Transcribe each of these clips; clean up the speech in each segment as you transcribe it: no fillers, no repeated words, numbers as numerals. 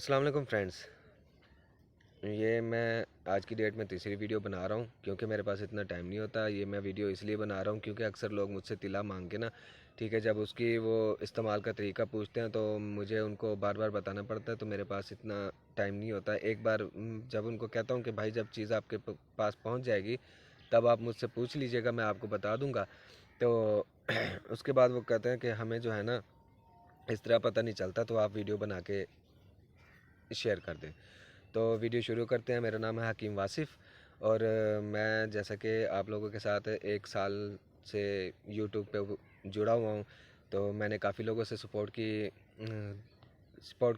अस्सलाम वालेकुम फ्रेंड्स। ये मैं आज की डेट में तीसरी वीडियो बना रहा हूँ क्योंकि मेरे पास इतना टाइम नहीं होता। ये मैं वीडियो इसलिए बना रहा हूँ क्योंकि अक्सर लोग मुझसे तिला मांग के ना, ठीक है, जब उसकी वो इस्तेमाल का तरीका पूछते हैं तो मुझे उनको बार बार बताना पड़ता है, तो मेरे पास इतना टाइम नहीं होता। एक बार जब उनको कहता हूँ कि भाई जब चीज़ आपके पास पहुँच जाएगी तब आप मुझसे पूछ लीजिएगा, मैं आपको बता दूँगा। तो उसके बाद वो कहते हैं कि हमें जो है ना इस तरह पता नहीं चलता, तो आप वीडियो बना के शेयर कर दें। तो वीडियो शुरू करते हैं। मेरा नाम है हकीम वासिफ़ और मैं जैसा कि आप लोगों के साथ 1 साल से यूट्यूब पे जुड़ा हुआ हूँ, तो मैंने काफ़ी लोगों से सपोर्ट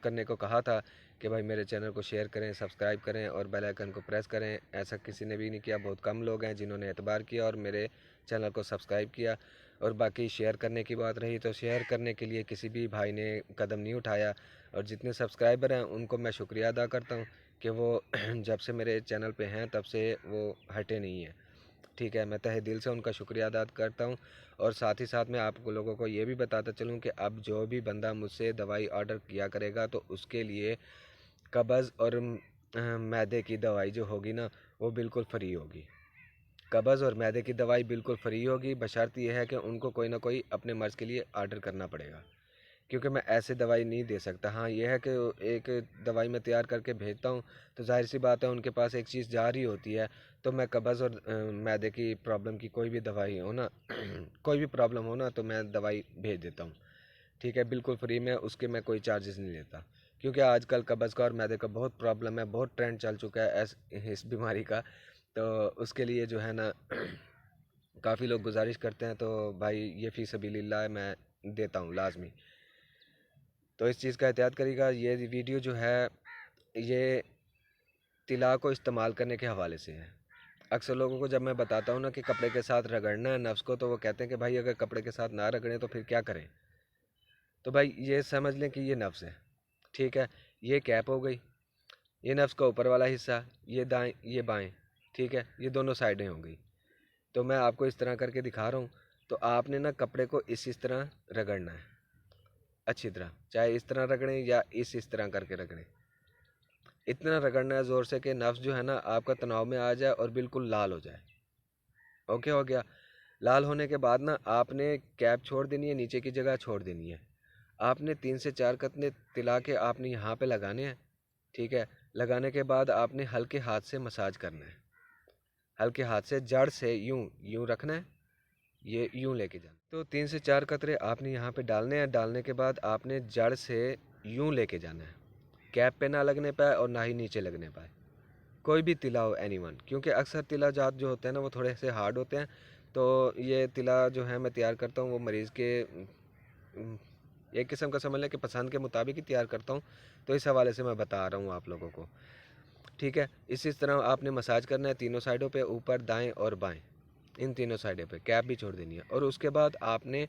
करने को कहा था कि भाई मेरे चैनल को शेयर करें, सब्सक्राइब करें और बेल आइकन को प्रेस करें। ऐसा किसी ने भी नहीं किया, बहुत कम लोग हैं जिन्होंने एतबार किया और मेरे चैनल को सब्सक्राइब किया। और बाकी शेयर करने की बात रही तो शेयर करने के लिए किसी भी भाई ने कदम नहीं उठाया। और जितने सब्सक्राइबर हैं उनको मैं शुक्रिया अदा करता हूँ कि वो जब से मेरे चैनल पे हैं तब से वो हटे नहीं हैं। ठीक है, मैं तहे दिल से उनका शुक्रिया अदा करता हूँ। और साथ ही साथ मैं आप लोगों को ये भी बताता चलूँ कि अब जो भी बंदा मुझसे दवाई ऑर्डर किया करेगा तो उसके लिए कब्ज़ और मैदे की दवाई जो होगी ना वो बिल्कुल फ्री होगी। कब्ज़ और मैदे की दवाई बिल्कुल फ्री होगी, बशर्त यह है कि उनको कोई ना कोई अपने मर्ज़ के लिए ऑर्डर करना पड़ेगा, क्योंकि मैं ऐसे दवाई नहीं दे सकता। हाँ, यह है कि एक दवाई मैं तैयार करके भेजता हूँ तो जाहिर सी बात है उनके पास एक चीज़ जा रही होती है। तो मैं कब्ज़ और मैदे की प्रॉब्लम की कोई भी दवाई हो ना कोई भी प्रॉब्लम हो ना तो मैं दवाई भेज देता हूँ। ठीक है, बिल्कुल फ्री में, उसके मैं कोई चार्जेस नहीं लेता। क्योंकि आजकल कब्ज़ का और मैदे का बहुत प्रॉब्लम है, बहुत ट्रेंड चल चुका है इस बीमारी का। तो उसके लिए जो है ना काफ़ी लोग गुजारिश करते हैं, तो भाई ये फ़ी सबीलिल्लाह मैं देता हूँ लाजमी। तो इस चीज़ का एहतियात करिएगा। ये वीडियो जो है ये तिला को इस्तेमाल करने के हवाले से है। अक्सर लोगों को जब मैं बताता हूँ ना कि कपड़े के साथ रगड़ना है नफ्स को, तो वो कहते हैं कि भाई अगर कपड़े के साथ ना रगड़ें तो फिर क्या करें। तो भाई ये समझ लें कि ये नफ्स है। ठीक है, ये कैप हो गई, ये नफ्स का ऊपर वाला हिस्सा, ये दाएं ये बाएं। ठीक है, ये दोनों साइडें हो गई। तो मैं आपको इस तरह करके दिखा रहा हूँ। तो आपने ना कपड़े को इस तरह रगड़ना है अच्छी तरह, चाहे इस तरह रगड़ें या इस तरह करके रगड़ें। इतना रगड़ना है ज़ोर से कि नफ्स जो है ना आपका तनाव में आ जाए और बिल्कुल लाल हो जाए। ओके हो गया। लाल होने के बाद ना आपने कैप छोड़ देनी है, नीचे की जगह छोड़ देनी है। आपने 3 से 4 कतने तिला के आपने यहाँ पे लगाने हैं। ठीक है, लगाने के बाद आपने हल्के हाथ से मसाज करना है। हल्के हाथ से जड़ से यूं यूं रखना है, ये यूं लेके जाना। तो 3 से 4 कतरे आपने यहाँ पे डालने हैं। डालने के बाद आपने जड़ से यूं लेके जाना है, कैप पे ना लगने पाए और ना ही नीचे लगने पाए। कोई भी तिला हो एनीवन, क्योंकि अक्सर तिला जात जो होते हैं ना वो थोड़े से हार्ड होते हैं। तो ये तिला जो है मैं तैयार करता हूँ वो मरीज़ के एक किस्म का समझ लें कि पसंद के मुताबिक ही तैयार करता हूँ। तो इस हवाले से मैं बता रहा हूँ आप लोगों को। ठीक है, इसी तरह आपने मसाज करना है तीनों साइडों पे, ऊपर दाएं और बाएं, इन तीनों साइडों पे कैप भी छोड़ देनी है। और उसके बाद आपने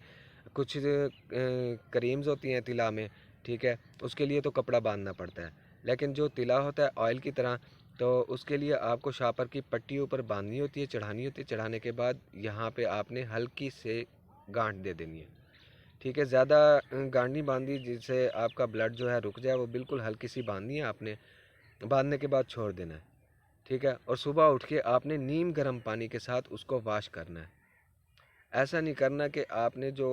कुछ क्रीम्स होती हैं तिला में। ठीक है, उसके लिए तो कपड़ा बांधना पड़ता है, लेकिन जो तिला होता है ऑयल की तरह, तो उसके लिए आपको शापर की पट्टी ऊपर बांधनी होती है, चढ़ानी होती है। चढ़ाने के बाद यहाँ पे आपने हल्की से गांठ दे देनी है। ठीक है, ज़्यादा गांठ नहीं बांधी जिससे आपका ब्लड जो है रुक जाए, वो बिल्कुल हल्की सी बांधनी है आपने। बांधने के बाद छोड़ देना है। ठीक है, और सुबह उठ के आपने नीम गर्म पानी के साथ उसको वॉश करना है। ऐसा नहीं करना कि आपने जो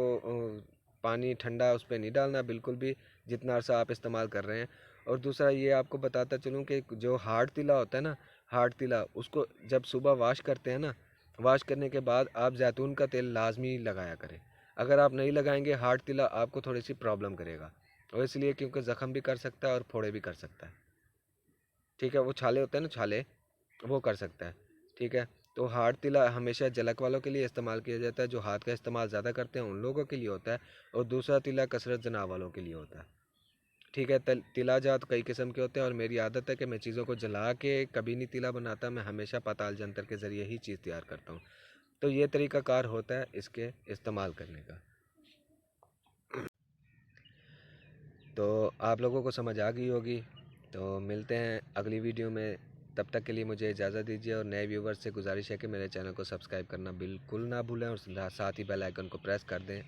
पानी ठंडा उस पर नहीं डालना बिल्कुल भी, जितना अर्सा आप इस्तेमाल कर रहे हैं। और दूसरा ये आपको बताता चलूँ कि जो हार्ड तिला होता है ना, हार्ड तिला उसको जब सुबह वॉश करते हैं ना, वॉश करने के बाद आप जैतून का तेल लाजमी लगाया करें। अगर आप नहीं लगाएंगे हार्ड तिला आपको थोड़ी सी प्रॉब्लम करेगा, और इसलिए क्योंकि ज़ख़म भी कर सकता है और फोड़े भी कर सकता है। ठीक है, वो छाले होते हैं ना, छाले, वो कर सकता है। ठीक है, तो हार्ड तिला हमेशा जलक वालों के लिए इस्तेमाल किया जाता है, जो हाथ का इस्तेमाल ज़्यादा करते हैं उन लोगों के लिए होता है। और दूसरा तिला कसरत जनाब वालों के लिए होता है। ठीक है, तिला जात कई किस्म के होते हैं और मेरी आदत है कि मैं चीज़ों को जला के कभी नहीं तिला बनाता, मैं हमेशा पाताल जंतर के ज़रिए ही चीज़ तैयार करता हूँ। तो ये तरीक़ाकार होता है इसके इस्तेमाल करने का। तो आप लोगों को समझ आ गई होगी। तो मिलते हैं अगली वीडियो में, तब तक के लिए मुझे इजाज़त दीजिए। और नए व्यूवर्स से गुजारिश है कि मेरे चैनल को सब्सक्राइब करना बिल्कुल ना भूलें और साथ ही बेल आइकन को प्रेस कर दें।